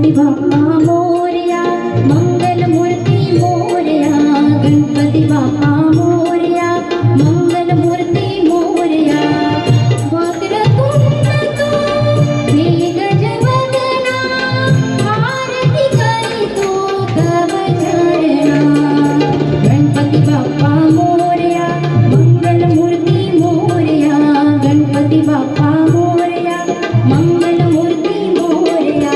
गणपती बाप्पा मोरया, मंगलमूर्ती मोरया, गणपती बाप्पा मोरया, मंगलमूर्ती मोरया. वक्रतुंड तू मेघगजवदना, आरती करीतो तव चरणा. गणपती बाप्पा मोरया, मंगलमूर्ती मोरया, गणपती बाप्पा मोरया, मंगलमूर्ती मोरया.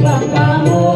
Bappa